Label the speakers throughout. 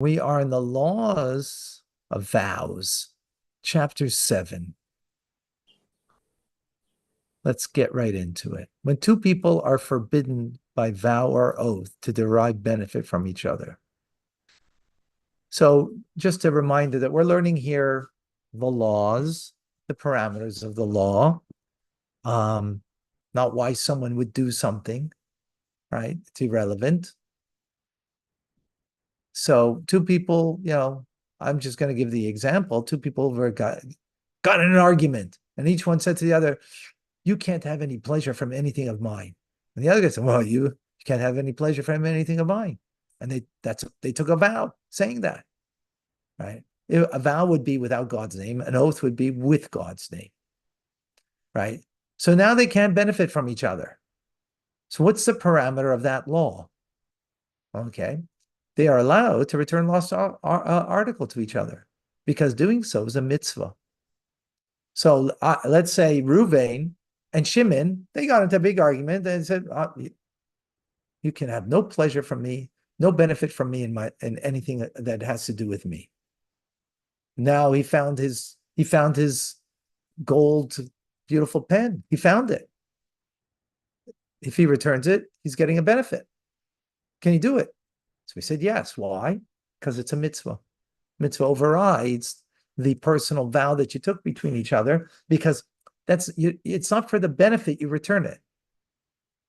Speaker 1: We are in the laws of vows, chapter 7. Let's get right into it. When two people are forbidden by vow or oath to derive benefit from each other. So, just a reminder that we're learning here the laws, the parameters of the law, not why someone would do something, right? It's irrelevant. So, two people, I'm just going to give the example. Two people got in an argument, and each one said to the other, "You can't have any pleasure from anything of mine." And the other guy said, "Well, you can't have any pleasure from anything of mine." And they took a vow saying that, right? A vow would be without God's name, an oath would be with God's name, right? So now they can't benefit from each other. So what's the parameter of that law? Okay, they are allowed to return lost article to each other because doing so is a mitzvah. So let's say Ruvain and Shimon, they got into a big argument and said, you can have no pleasure from me, no benefit from me in anything that has to do with me. Now he found his gold, beautiful pen. He found it. If he returns it, he's getting a benefit. Can he do it? So we said yes. Why? Because it's a mitzvah. Mitzvah overrides the personal vow that you took between each other, because it's not for the benefit you return it.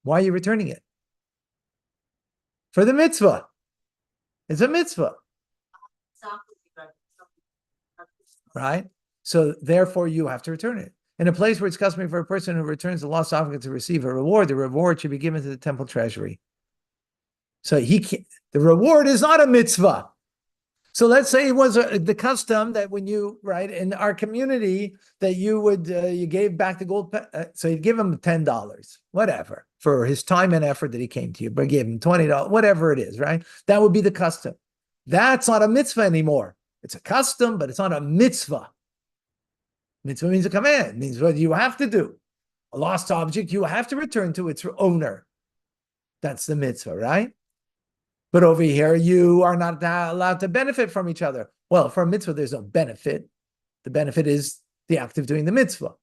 Speaker 1: Why are you returning it? For the mitzvah. It's a mitzvah. Right? So therefore you have to return it. In a place where it's customary for a person who returns the lost object to receive a reward, the reward should be given to the temple treasury. So the reward is not a mitzvah. So let's say it was the custom that when you, right, in our community, that you would, you gave back the gold, so you'd give him $10, whatever, for his time and effort that he came to you, but give him $20, whatever it is, right? That would be the custom. That's not a mitzvah anymore. It's a custom, but it's not a mitzvah. Mitzvah means a command, it means what you have to do. A lost object, you have to return to its owner. That's the mitzvah, right? But over here, you are not allowed to benefit from each other. Well, for a mitzvah, there's no benefit. The benefit is the act of doing the mitzvah.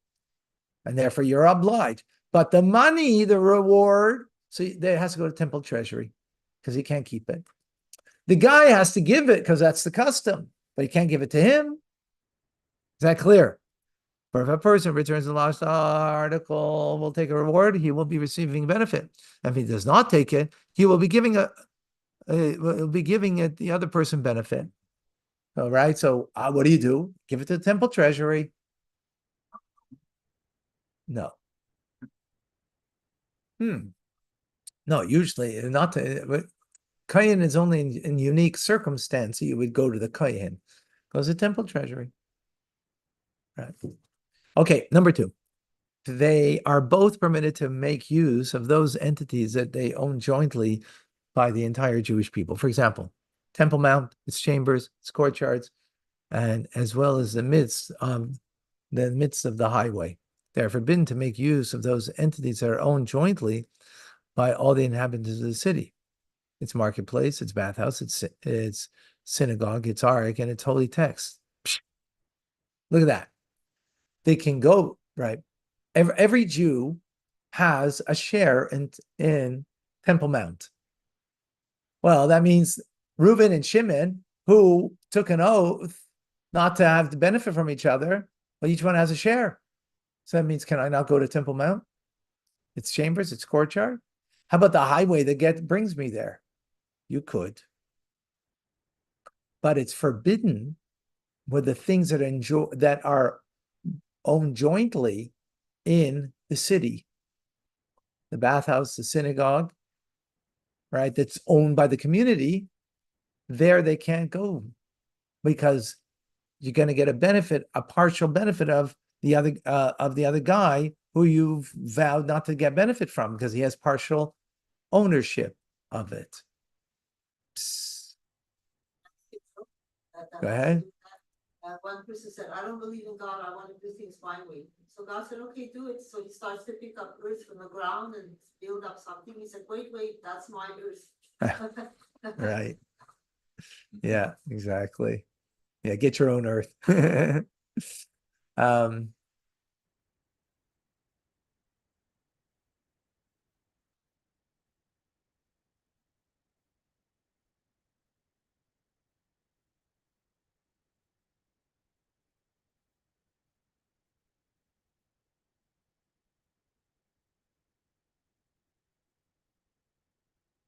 Speaker 1: And therefore, you're obliged. But the money, the reward, so it has to go to temple treasury because he can't keep it. The guy has to give it because that's the custom, but he can't give it to him. Is that clear? For if a person returns the lost article, will take a reward, he will be receiving benefit. If he does not take it, he will be giving the other person benefit. All right. So what do? Give it to the temple treasury. No. No, usually not. Kohen is only in unique circumstance you would go to the Kohen. Goes to temple treasury. Right. Okay, number 2. They are both permitted to make use of those entities that they own jointly by the entire Jewish people. For example, Temple Mount, its chambers, its courtyards, and as well as the midst of the highway. They are forbidden to make use of those entities that are owned jointly by all the inhabitants of the city. Its marketplace, its bathhouse, its synagogue, its ark, and its holy text. Psh, look at that. They can go, right? Every Jew has a share in Temple Mount. Well, that means Reuben and Shimon, who took an oath not to have the benefit from each other, well, each one has a share. So that means, can I not go to Temple Mount? Its chambers, its courtyard? How about the highway that brings me there? You could. But it's forbidden with the things that are owned jointly in the city. The bathhouse, the synagogue, right? That's owned by the community. There they can't go because you're going to get a partial benefit of the other guy who you've vowed not to get benefit from because he has partial ownership of it. Go ahead.
Speaker 2: One person said, I don't believe in God, I want to do things my way. So God said, okay, do it. So he starts to pick up earth from the ground and build up something. He said, wait, that's my earth.
Speaker 1: Right. Yeah, exactly. Yeah, get your own earth. um,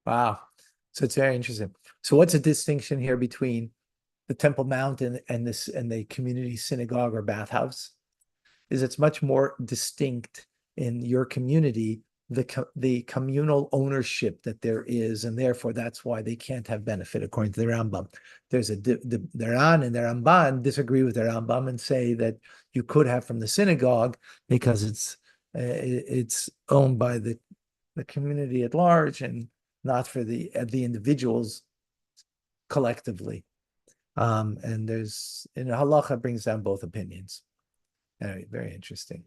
Speaker 1: wow. So it's very interesting. So what's the distinction here between the Temple Mount and this and the community synagogue or bathhouse? Is it's much more distinct in your community, the communal ownership that there is, and therefore that's why they can't have benefit according to the Rambam. There's the Ran and the Ramban disagree with the Rambam and say that you could have from the synagogue because it's owned by the community at large and not for the individuals collectively. And halacha brings down both opinions. Anyway, very interesting.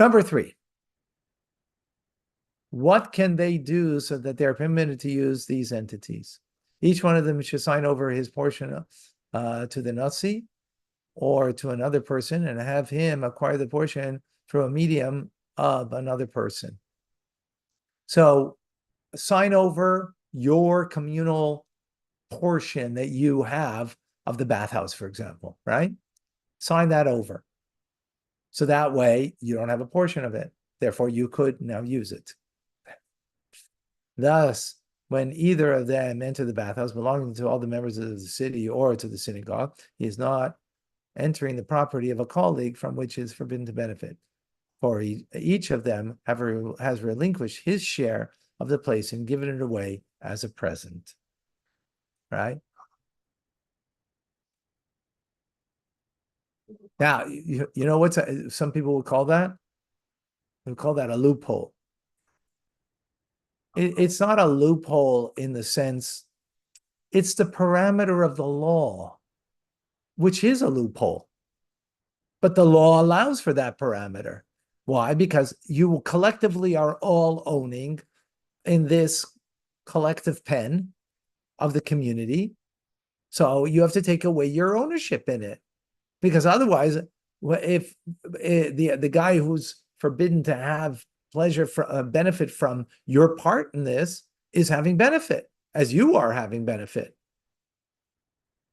Speaker 1: Number 3, what can they do so that they're permitted to use these entities? Each one of them should sign over his portion to the Nazi or to another person and have him acquire the portion through a medium of another person. So sign over your communal portion that you have of the bathhouse, for example, right? Sign that over. So that way you don't have a portion of it. Therefore, you could now use it. Thus, when either of them enter the bathhouse belonging to all the members of the city or to the synagogue, he is not entering the property of a colleague from which he is forbidden to benefit. For each of them has relinquished his share of the place and given it away as a present. Right? Now, you know what some people will call that? They'll call that a loophole. It's not a loophole in the sense, it's the parameter of the law, which is a loophole. But the law allows for that parameter. Why? Because you collectively are all owning in this collective pen of the community. So you have to take away your ownership in it. Because otherwise, if the guy who's forbidden to have pleasure benefit from your part in this is having benefit, as you are having benefit.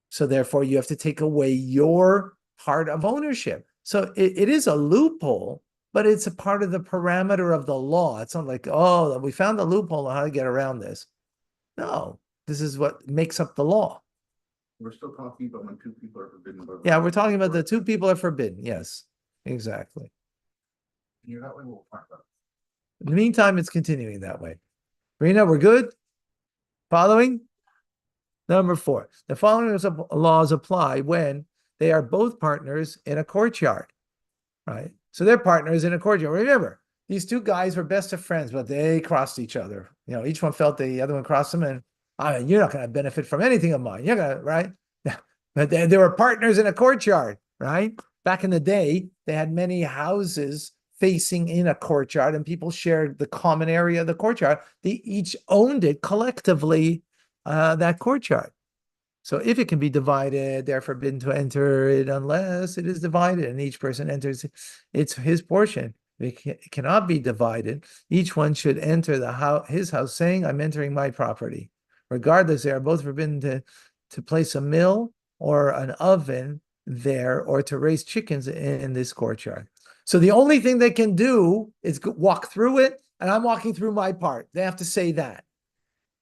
Speaker 1: So therefore, you have to take away your part of ownership. So it is a loophole, but it's a part of the parameter of the law. It's not like, oh, we found the loophole on how to get around this. No, this is what makes up the law.
Speaker 3: We're still talking about when two people are forbidden.
Speaker 1: Yeah, we're talking about the two people are forbidden. Yes, exactly.
Speaker 3: You're that way, we'll talk about it.
Speaker 1: In the meantime, it's continuing that way. Rena, we're good? Following? Number 4, the following laws apply when they are both partners in a courtyard, right? So they're partners in a courtyard. Remember, these two guys were best of friends, but they crossed each other. You know, each one felt the other one crossed them, and I mean, you're not going to benefit from anything of mine. You're going to, right? But they were partners in a courtyard, right? Back in the day, they had many houses facing in a courtyard, and people shared the common area of the courtyard. They each owned it collectively, that courtyard. So if it can be divided, they're forbidden to enter it unless it is divided and each person enters it's his portion. It cannot be divided. Each one should enter his house saying, I'm entering my property. Regardless, they are both forbidden to place a mill or an oven there or to raise chickens in this courtyard. So the only thing they can do is walk through it, and I'm walking through my part. They have to say that,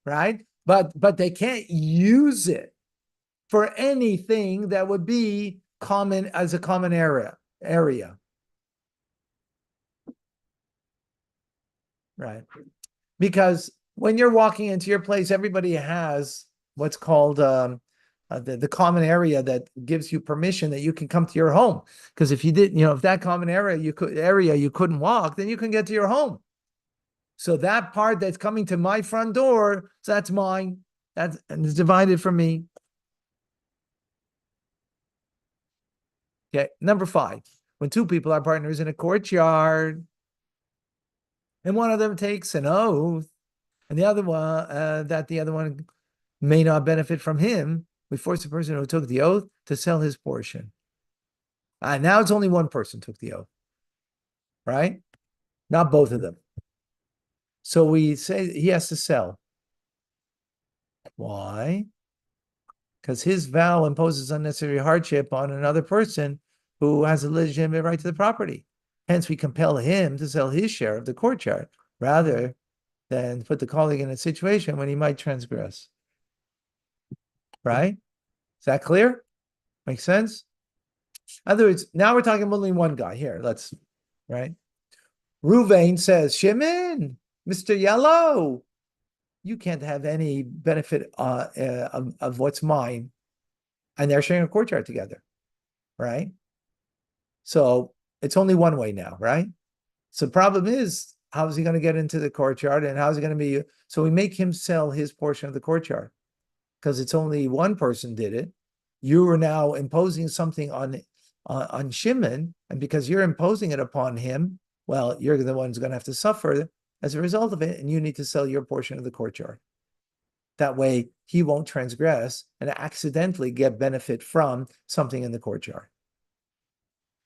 Speaker 1: right? But they can't use it for anything that would be common as a common area. Right. Because when you're walking into your place, everybody has what's called the common area that gives you permission that you can come to your home. Because if you didn't, if that common area you couldn't walk, then you can get to your home. So that part that's coming to my front door, so that's mine. And it's divided from me. Okay, number 5. When two people are partners in a courtyard, and one of them takes an oath and the other one, that the other one may not benefit from him, we force the person who took the oath to sell his portion. Now it's only one person took the oath, right? Not both of them. So we say he has to sell. Why? Because his vow imposes unnecessary hardship on another person who has a legitimate right to the property. Hence, we compel him to sell his share of the courtyard rather than put the colleague in a situation when he might transgress. Right? Is that clear? Makes sense? In other words, now we're talking about only one guy here. Right? Ruvain says, Shimon, Mr. Yellow, you can't have any benefit of what's mine. And they're sharing a courtyard together, right? So it's only one way now, right? So the problem is, how is he going to get into the courtyard and how is he going to be? So we make him sell his portion of the courtyard because it's only one person did it. You are now imposing something on Shimon, and because you're imposing it upon him, well, you're the one who's going to have to suffer as a result of it, and you need to sell your portion of the courtyard. That way, he won't transgress and accidentally get benefit from something in the courtyard.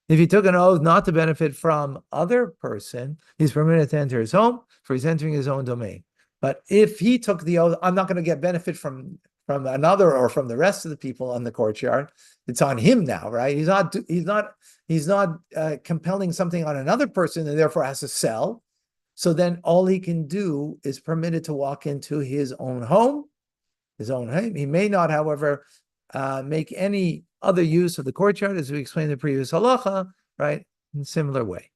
Speaker 1: If he took an oath not to benefit from other person, he's permitted to enter his home, for he's entering his own domain. But if he took the oath, I'm not going to get benefit from another or from the rest of the people on the courtyard. It's on him now, right? He's not compelling something on another person and therefore has to sell. So then all he can do is permitted to walk into his own home, He may not, however, make any other use of the courtyard, as we explained in the previous halacha, right? In a similar way.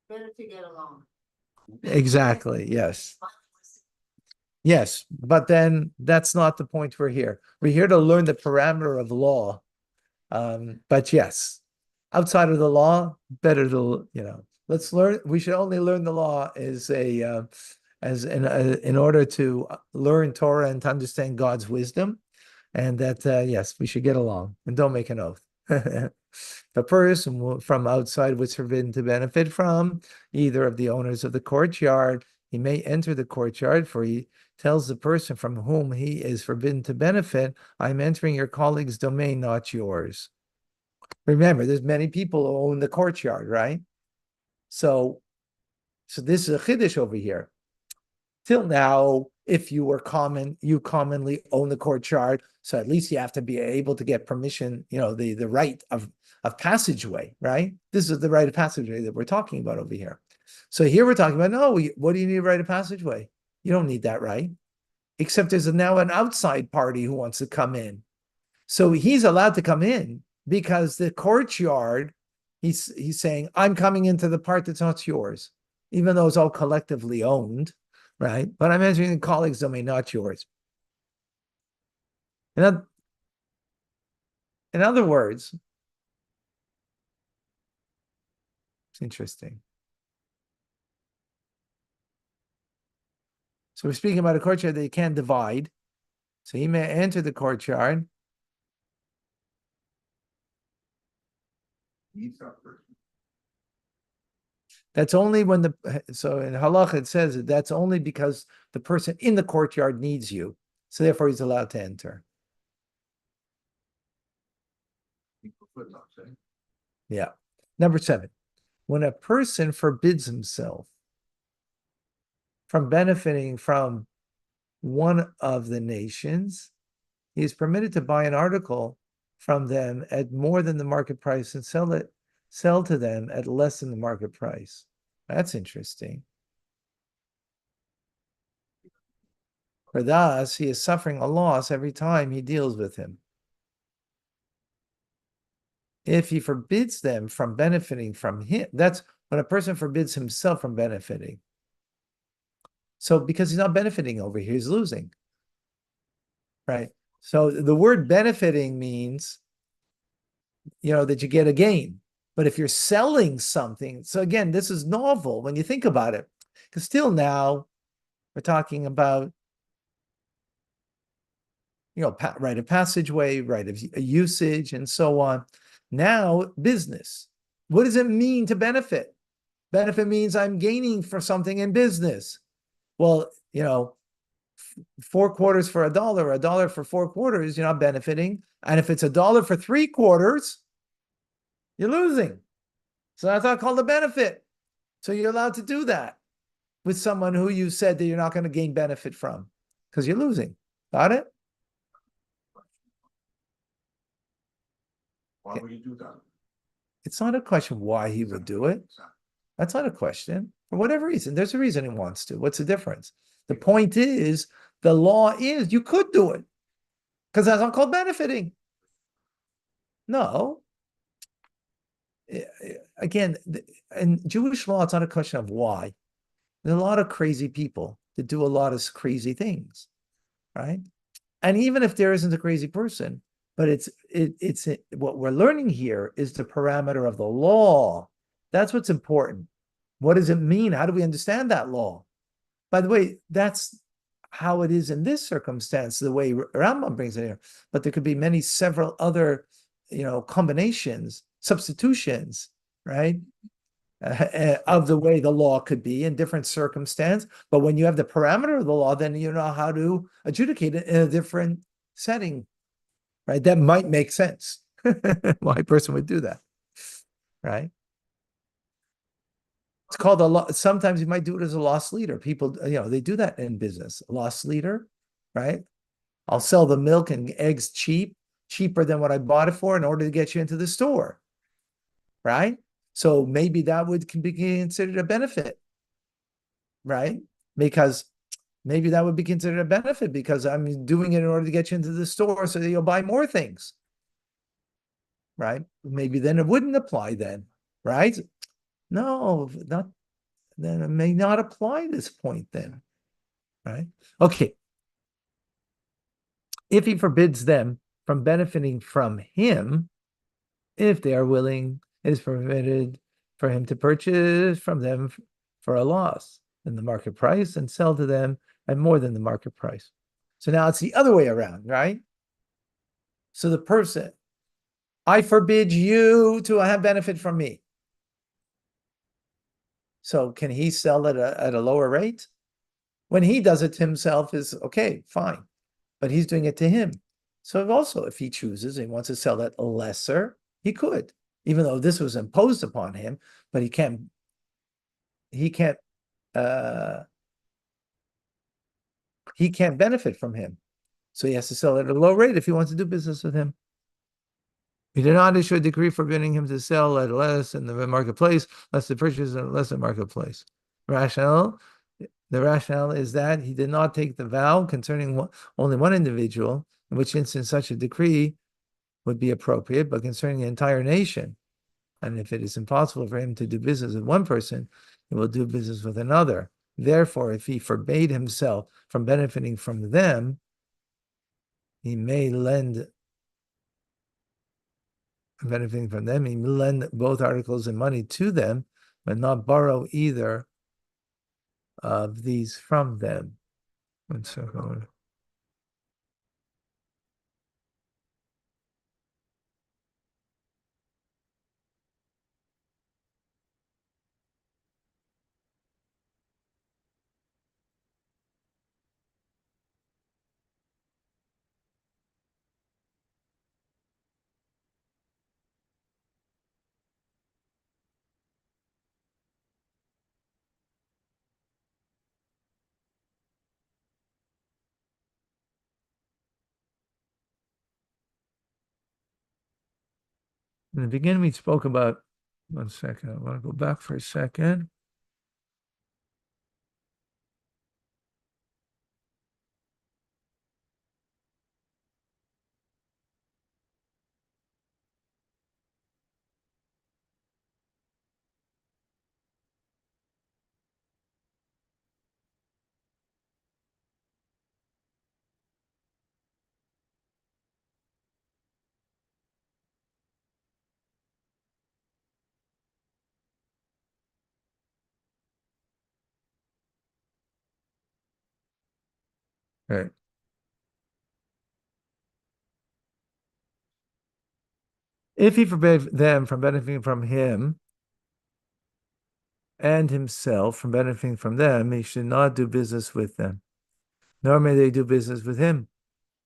Speaker 2: Better to get along.
Speaker 1: Exactly, yes. Yes, but then that's not the point we're here. We're here to learn the parameter of law. But yes, outside of the law, better to, let's learn. We should only learn the law in order to learn Torah and to understand God's wisdom, and that yes, we should get along and don't make an oath. The person from outside was forbidden to benefit from either of the owners of the courtyard. He may enter the courtyard, for he tells the person from whom he is forbidden to benefit, I'm entering your colleague's domain, not yours. Remember, there's many people who own the courtyard, right? So this is a chiddush over here. Till now, if you commonly own the courtyard, so at least you have to be able to get permission, the right of passageway, right? This is the right of passageway that we're talking about over here. So here we're talking about, no, what do you need a right of passageway? You don't need that right, except there's now an outside party who wants to come in. So he's allowed to come in because the courtyard, he's saying, I'm coming into the part that's not yours, even though it's all collectively owned, right? But I'm entering the colleague's domain, not yours. In other words, it's interesting. So we're speaking about a courtyard that you can't divide. So he may enter the courtyard. That's only when so in halacha it says that that's only because the person in the courtyard needs you. So therefore he's allowed to enter. Yeah. Number 7. When a person forbids himself from benefiting from one of the nations, he is permitted to buy an article from them at more than the market price and sell to them at less than the market price. That's interesting. For thus, he is suffering a loss every time he deals with him. If he forbids them from benefiting from him, that's when a person forbids himself from benefiting. So because he's not benefiting over here, he's losing. Right? So the word benefiting means, that you get a gain. But if you're selling something, so again, this is novel when you think about it, because still now we're talking about, right of passageway, right of usage, and so on. Now, business. What does it mean to benefit? Benefit means I'm gaining for something in business. well, 4 quarters for a dollar for 4 quarters, you're not benefiting. And if it's a dollar for 3 quarters, you're losing. So that's not called a benefit. So you're allowed to do that with someone who you said that you're not going to gain benefit from because you're losing. Got it?
Speaker 3: Why would you do that?
Speaker 1: It's not a question why he would do it. That's not a question. For whatever reason, there's a reason he wants to. What's the difference? The point is, the law is you could do it because that's not called benefiting. No. Again, in Jewish law, it's not a question of why. There are a lot of crazy people that do a lot of crazy things, right? And even if there isn't a crazy person, but it's what we're learning here is the parameter of the law. That's what's important. What does it mean? How do we understand that law? By the way, that's how it is in this circumstance, the way Rambam brings it here. But there could be several other, combinations, substitutions, right? Of the way the law could be in different circumstance. But when you have the parameter of the law, then you know how to adjudicate it in a different setting, right? That might make sense. Why a person would do that, right? It's called a law. Sometimes you might do it as a loss leader. People, they do that in business. A loss leader, right? I'll sell the milk and eggs cheaper than what I bought it for in order to get you into the store, right? So maybe that can be considered a benefit, right? Because maybe that would be considered a benefit because I'm doing it in order to get you into the store so that you'll buy more things, right? Maybe then it wouldn't apply then, right? No, not then it may not apply this point then, right? Okay. If he forbids them from benefiting from him, if they are willing, it is permitted for him to purchase from them for a loss in the market price and sell to them at more than the market price. So now it's the other way around, right? So the person, I forbid you to have benefit from me. So can he sell at a lower rate? When he does it to himself is okay, fine. But he's doing it to him. So also, if he chooses, he wants to sell at lesser, he could, even though this was imposed upon him, but he can't uh he can't benefit from him. So he has to sell at a low rate if he wants to do business with him. He did not issue a decree forbidding him to sell at less in the marketplace, less to purchase at less in marketplace. The rationale is that he did not take the vow concerning only one individual, in which instance such a decree would be appropriate, but concerning the entire nation. And if it is impossible for him to do business with one person, he will do business with another. Therefore, if he forbade himself from benefiting from them, he may lend benefiting from them, he may lend both articles and money to them, but not borrow either of these from them. One second. In the beginning, we spoke about, one second, I want to go back for a second. Right. If he forbade them from benefiting from him, and himself from benefiting from them, he should not do business with them, nor may they do business with him,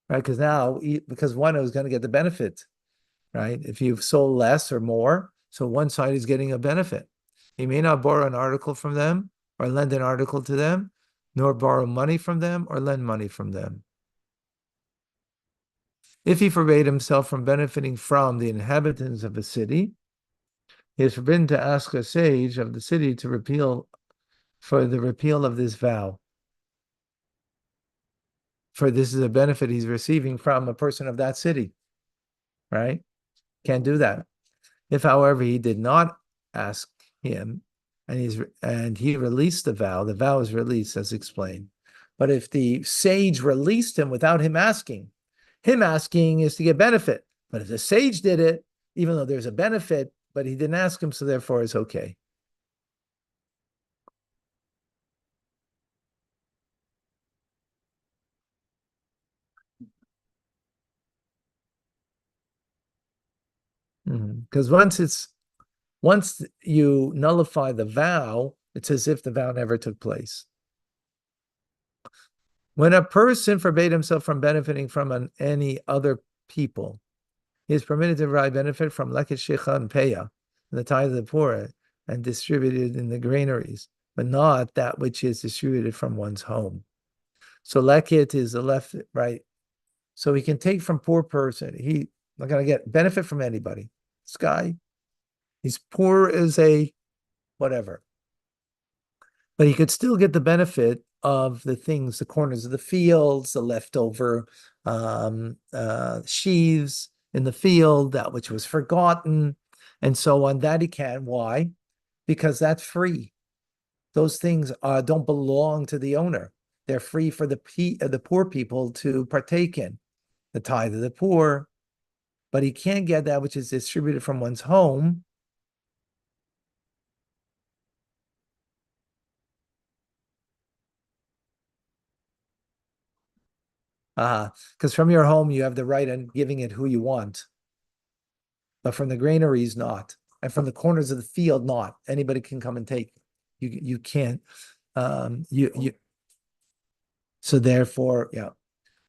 Speaker 1: right? Because now, because one is going to get the benefit, right? If you've sold less or more, so one side is getting a benefit. He may not borrow an article from them or lend an article to them, nor borrow money from them or lend money from them. If he forbade himself from benefiting from the inhabitants of a city, he is forbidden to ask a sage of the city to repeal of this vow. For this is a benefit he's receiving from a person of that city, right? Can't do that. If, however, he did not ask him and he released the vow is released as explained. But if the sage released him without him asking is to get benefit. But if the sage did it, even though there's a benefit, but he didn't ask him, so therefore it's okay. Because once you nullify the vow, it's as if the vow never took place. When a person forbade himself from benefiting from any other people, he is permitted to derive benefit from leket shecha and peya, the tithe of the poor, and distributed in the granaries, but not that which is distributed from one's home. So leket is the left, right? So he can take from poor person. He's not going to get benefit from anybody. This guy, he's poor as a whatever. But he could still get the benefit of the things, the corners of the fields, the leftover sheaves in the field, that which was forgotten, and so on. That he can. Why? Because that's free. Those things don't belong to the owner. They're free for the poor people to partake in, the tithe of the poor. But he can't get that which is distributed from one's home. Because from your home, you have the right on giving it who you want. But from the granaries, not. And from the corners of the field, not. Anybody can come and take. You can't. So therefore, yeah.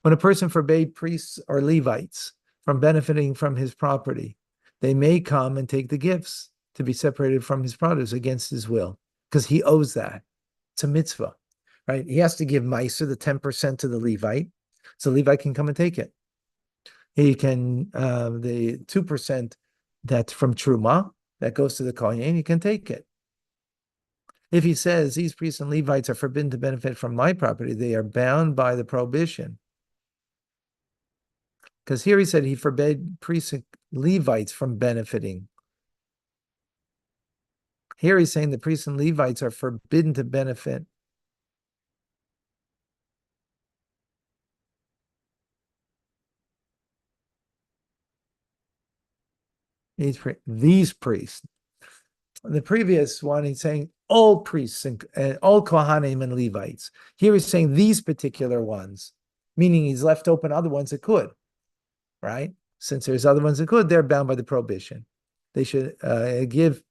Speaker 1: When a person forbade priests or Levites from benefiting from his property, they may come and take the gifts to be separated from his produce against his will, because he owes that. It's a mitzvah, right? He has to give Meiser, the 10% to the Levite, so Levite can come and take it. He can, the 2% that's from Truma, that goes to the Kohen, he can take it. If he says these priests and Levites are forbidden to benefit from my property, they are bound by the prohibition. Because here he said he forbade priests and Levites from benefiting. Here he's saying the priests and Levites are forbidden to benefit. These priests. The previous one, he's saying all priests and all Kohanim and Levites. Here he's saying these particular ones, meaning he's left open other ones that could, right? Since there's other ones that could, they're bound by the prohibition. They should give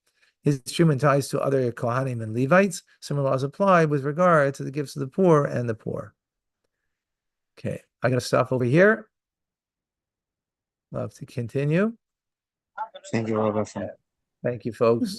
Speaker 1: his human ties to other Kohanim and Levites. Similar laws apply with regard to the gifts of the poor and the poor. Okay, I got to stop over here. Love to continue.
Speaker 4: Thank you, Rabbi.
Speaker 1: Thank you, folks.